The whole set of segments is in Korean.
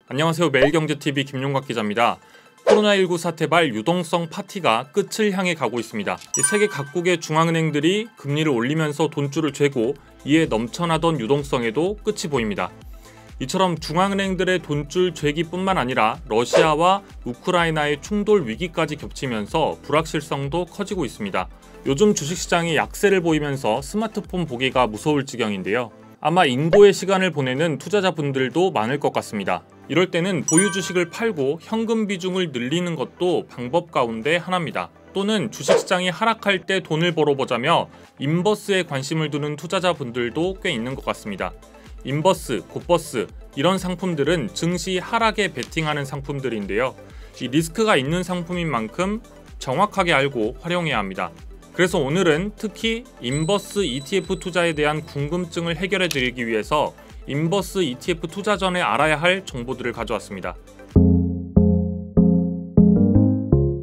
안녕하세요. 매일경제TV 김용각 기자입니다. 코로나19 사태발 유동성 파티가 끝을 향해 가고 있습니다. 세계 각국의 중앙은행들이 금리를 올리면서 돈줄을 죄고 이에 넘쳐나던 유동성에도 끝이 보입니다. 이처럼 중앙은행들의 돈줄 죄기뿐만 아니라 러시아와 우크라이나의 충돌 위기까지 겹치면서 불확실성도 커지고 있습니다. 요즘 주식시장이 약세를 보이면서 스마트폰 보기가 무서울 지경인데요. 아마 인고의 시간을 보내는 투자자분들도 많을 것 같습니다. 이럴 때는 보유 주식을 팔고 현금 비중을 늘리는 것도 방법 가운데 하나입니다. 또는 주식시장이 하락할 때 돈을 벌어보자며 인버스에 관심을 두는 투자자분들도 꽤 있는 것 같습니다. 인버스, 곱버스 이런 상품들은 증시 하락에 베팅하는 상품들인데요. 이 리스크가 있는 상품인 만큼 정확하게 알고 활용해야 합니다. 그래서 오늘은 특히 인버스 ETF 투자에 대한 궁금증을 해결해 드리기 위해서 인버스 ETF 투자 전에 알아야 할 정보들을 가져왔습니다.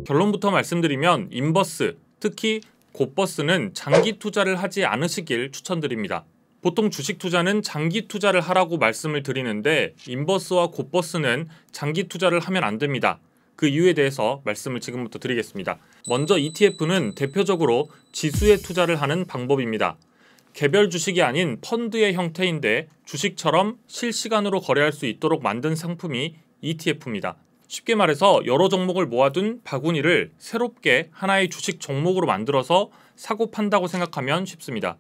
결론부터 말씀드리면 인버스, 특히 곱버스는 장기 투자를 하지 않으시길 추천드립니다. 보통 주식 투자는 장기 투자를 하라고 말씀을 드리는데 인버스와 곱버스는 장기 투자를 하면 안 됩니다. 그 이유에 대해서 말씀을 지금부터 드리겠습니다. 먼저 ETF는 대표적으로 지수에 투자를 하는 방법입니다. 개별 주식이 아닌 펀드의 형태인데 주식처럼 실시간으로 거래할 수 있도록 만든 상품이 ETF입니다. 쉽게 말해서 여러 종목을 모아둔 바구니를 새롭게 하나의 주식 종목으로 만들어서 사고 판다고 생각하면 쉽습니다.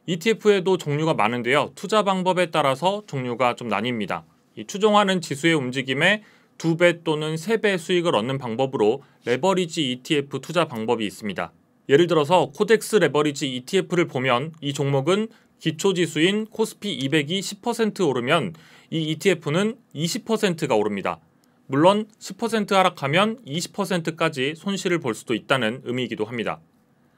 ETF에도 종류가 많은데요. 투자 방법에 따라서 종류가 좀 나뉩니다. 이 추종하는 지수의 움직임에 2배 또는 3배 수익을 얻는 방법으로 레버리지 ETF 투자 방법이 있습니다. 예를 들어서 코덱스 레버리지 ETF를 보면 이 종목은 기초지수인 코스피 200이 10% 오르면 이 ETF는 20%가 오릅니다. 물론 10% 하락하면 20%까지 손실을 볼 수도 있다는 의미이기도 합니다.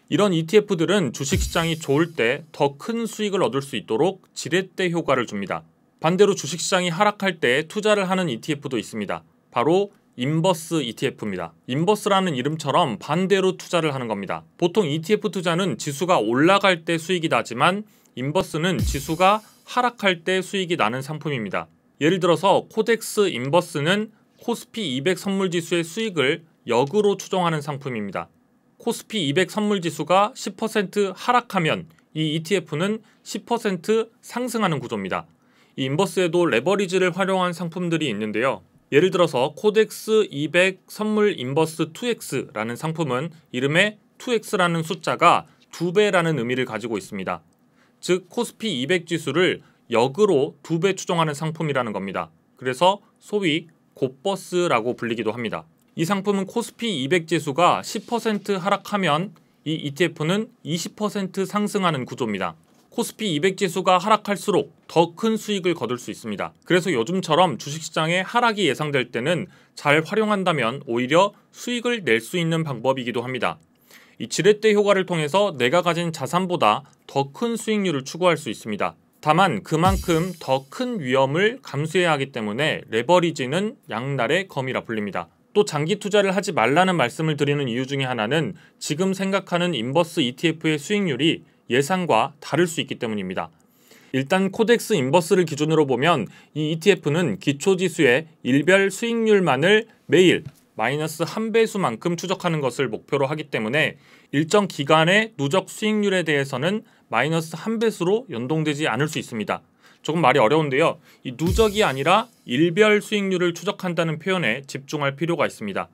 이런 ETF들은 주식시장이 좋을 때 더 큰 수익을 얻을 수 있도록 지렛대 효과를 줍니다. 반대로 주식시장이 하락할 때 투자를 하는 ETF도 있습니다. 바로 인버스 ETF입니다. 인버스라는 이름처럼 반대로 투자를 하는 겁니다. 보통 ETF 투자는 지수가 올라갈 때 수익이 나지만 인버스는 지수가 하락할 때 수익이 나는 상품입니다. 예를 들어서 코덱스 인버스는 코스피 200 선물지수의 수익을 역으로 추정하는 상품입니다. 코스피 200 선물지수가 10% 하락하면 이 ETF는 10% 상승하는 구조입니다. 이 인버스에도 레버리지를 활용한 상품들이 있는데요. 예를 들어서 코덱스 200 선물 인버스 2X라는 상품은 이름에 2X라는 숫자가 2배라는 의미를 가지고 있습니다. 즉 코스피 200 지수를 역으로 2배 추정하는 상품이라는 겁니다. 그래서 소위 곱버스라고 불리기도 합니다. 이 상품은 코스피 200 지수가 10% 하락하면 이 ETF는 20% 상승하는 구조입니다. 코스피 200 지수가 하락할수록 더 큰 수익을 거둘 수 있습니다. 그래서 요즘처럼 주식시장에 하락이 예상될 때는 잘 활용한다면 오히려 수익을 낼 수 있는 방법이기도 합니다. 이 지렛대 효과를 통해서 내가 가진 자산보다 더 큰 수익률을 추구할 수 있습니다. 다만 그만큼 더 큰 위험을 감수해야 하기 때문에 레버리지는 양날의 검이라 불립니다. 또 장기 투자를 하지 말라는 말씀을 드리는 이유 중에 하나는 지금 생각하는 인버스 ETF의 수익률이 예상과 다를 수 있기 때문입니다. 일단 코덱스 인버스를 기준으로 보면 이 ETF는 기초지수의 일별 수익률만을 매일 마이너스 1배수만큼 추적하는 것을 목표로 하기 때문에 일정 기간의 누적 수익률에 대해서는 마이너스 1배수로 연동되지 않을 수 있습니다. 조금 말이 어려운데요. 이 누적이 아니라 일별 수익률을 추적한다는 표현에 집중할 필요가 있습니다.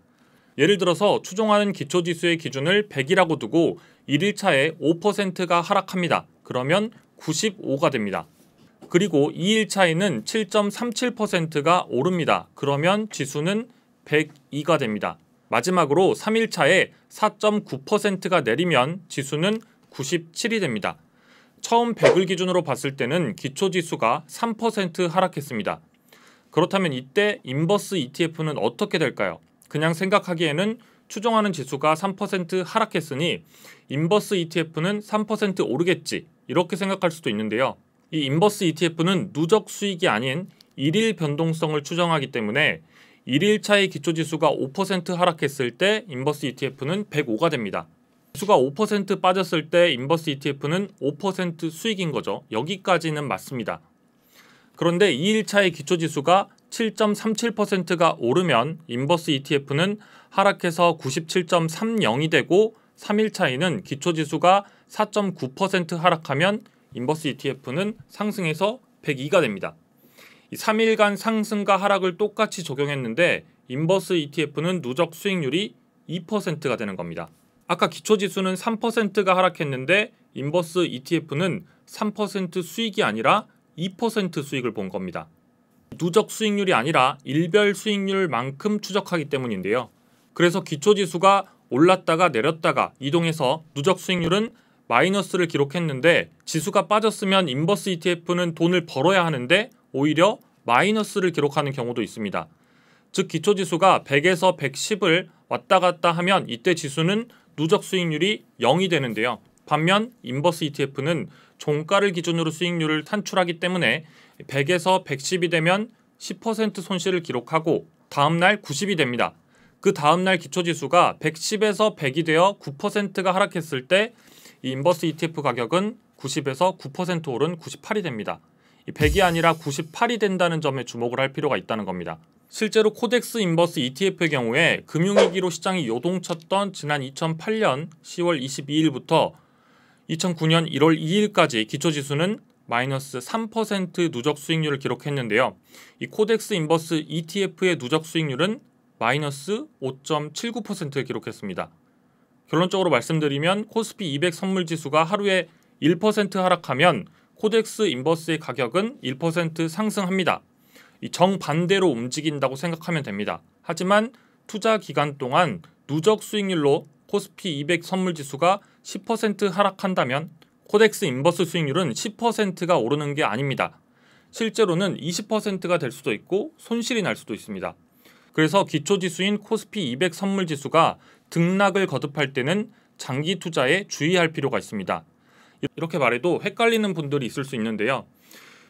예를 들어서 추종하는 기초지수의 기준을 100이라고 두고 1일차에 5%가 하락합니다. 그러면 95가 됩니다. 그리고 2일차에는 7.37%가 오릅니다. 그러면 지수는 102가 됩니다. 마지막으로 3일차에 4.9%가 내리면 지수는 97이 됩니다. 처음 100을 기준으로 봤을 때는 기초지수가 3% 하락했습니다. 그렇다면 이때 인버스 ETF는 어떻게 될까요? 그냥 생각하기에는 추정하는 지수가 3% 하락했으니 인버스 ETF는 3% 오르겠지 이렇게 생각할 수도 있는데요. 이 인버스 ETF는 누적 수익이 아닌 일일 변동성을 추정하기 때문에 1일차의 기초지수가 5% 하락했을 때 인버스 ETF는 105가 됩니다. 지수가 5% 빠졌을 때 인버스 ETF는 5% 수익인 거죠. 여기까지는 맞습니다. 그런데 2일차의 기초지수가 7.37%가 오르면 인버스 ETF는 하락해서 97.30이 되고 3일차에는 기초지수가 4.9% 하락하면 인버스 ETF는 상승해서 102가 됩니다. 이 3일간 상승과 하락을 똑같이 적용했는데 인버스 ETF는 누적 수익률이 2%가 되는 겁니다. 아까 기초지수는 3%가 하락했는데 인버스 ETF는 3% 수익이 아니라 2% 수익을 본 겁니다. 누적 수익률이 아니라 일별 수익률만큼 추적하기 때문인데요. 그래서 기초지수가 올랐다가 내렸다가 이동해서 누적 수익률은 마이너스를 기록했는데 지수가 빠졌으면 인버스 ETF는 돈을 벌어야 하는데 오히려 마이너스를 기록하는 경우도 있습니다. 즉 기초지수가 100에서 110을 왔다 갔다 하면 이때 지수는 누적 수익률이 0이 되는데요. 반면 인버스 ETF는 종가를 기준으로 수익률을 산출하기 때문에 100에서 110이 되면 10% 손실을 기록하고 다음날 90이 됩니다. 그 다음날 기초지수가 110에서 100이 되어 9%가 하락했을 때 이 인버스 ETF 가격은 90에서 9% 오른 98이 됩니다. 100이 아니라 98이 된다는 점에 주목을 할 필요가 있다는 겁니다. 실제로 코덱스 인버스 ETF의 경우에 금융위기로 시장이 요동쳤던 지난 2008년 10월 22일부터 2009년 1월 2일까지 기초지수는 마이너스 3% 누적 수익률을 기록했는데요. 이 코덱스 인버스 ETF의 누적 수익률은 마이너스 5.79%를 기록했습니다. 결론적으로 말씀드리면 코스피 200 선물지수가 하루에 1% 하락하면 코덱스 인버스의 가격은 1% 상승합니다. 이 정반대로 움직인다고 생각하면 됩니다. 하지만 투자 기간 동안 누적 수익률로 코스피 200 선물지수가 10% 하락한다면 코덱스 인버스 수익률은 10%가 오르는 게 아닙니다. 실제로는 20%가 될 수도 있고 손실이 날 수도 있습니다. 그래서 기초지수인 코스피 200 선물지수가 등락을 거듭할 때는 장기 투자에 주의할 필요가 있습니다. 이렇게 말해도 헷갈리는 분들이 있을 수 있는데요.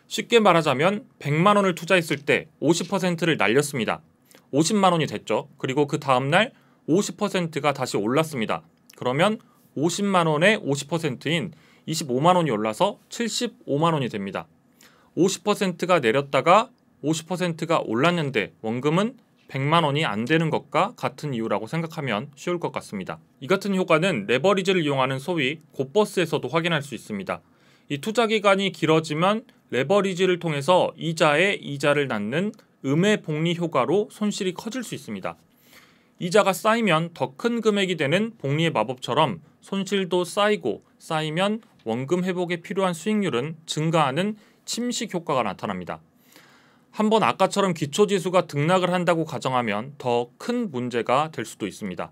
쉽게 말하자면 100만 원을 투자했을 때 50%를 날렸습니다. 50만 원이 됐죠. 그리고 그 다음날 50%가 다시 올랐습니다. 그러면 50만 원의 50%인 25만 원이 올라서 75만 원이 됩니다. 50%가 내렸다가 50%가 올랐는데 원금은 100만 원이 안 되는 것과 같은 이유라고 생각하면 쉬울 것 같습니다. 이 같은 효과는 레버리지를 이용하는 소위 곧버스에서도 확인할 수 있습니다. 이 투자 기간이 길어지면 레버리지를 통해서 이자에 이자를 낳는 음의 복리 효과로 손실이 커질 수 있습니다. 이자가 쌓이면 더 큰 금액이 되는 복리의 마법처럼 손실도 쌓이고 쌓이면 원금 회복에 필요한 수익률은 증가하는 침식 효과가 나타납니다. 한번 아까처럼 기초지수가 등락을 한다고 가정하면 더 큰 문제가 될 수도 있습니다.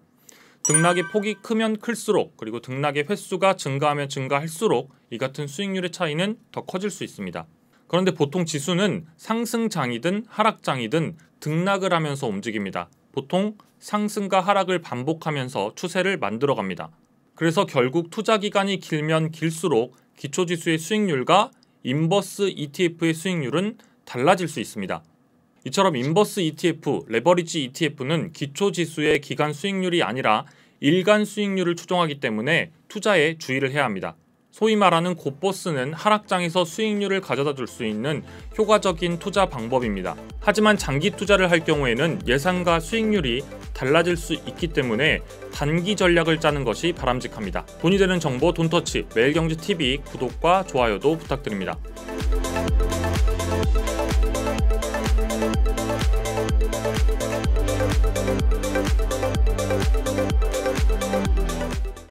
등락의 폭이 크면 클수록 그리고 등락의 횟수가 증가하면 증가할수록 이 같은 수익률의 차이는 더 커질 수 있습니다. 그런데 보통 지수는 상승장이든 하락장이든 등락을 하면서 움직입니다. 보통 상승과 하락을 반복하면서 추세를 만들어갑니다. 그래서 결국 투자 기간이 길면 길수록 기초지수의 수익률과 인버스 ETF의 수익률은 달라질 수 있습니다. 이처럼 인버스 ETF, 레버리지 ETF는 기초지수의 기간 수익률이 아니라 일간 수익률을 추정하기 때문에 투자에 주의를 해야 합니다. 소위 말하는 곧버스는 하락장에서 수익률을 가져다 줄 수 있는 효과적인 투자 방법입니다. 하지만 장기 투자를 할 경우에는 예상과 수익률이 달라질 수 있기 때문에 단기 전략을 짜는 것이 바람직합니다. 돈이 되는 정보 돈터치 매일경제TV 구독과 좋아요도 부탁드립니다.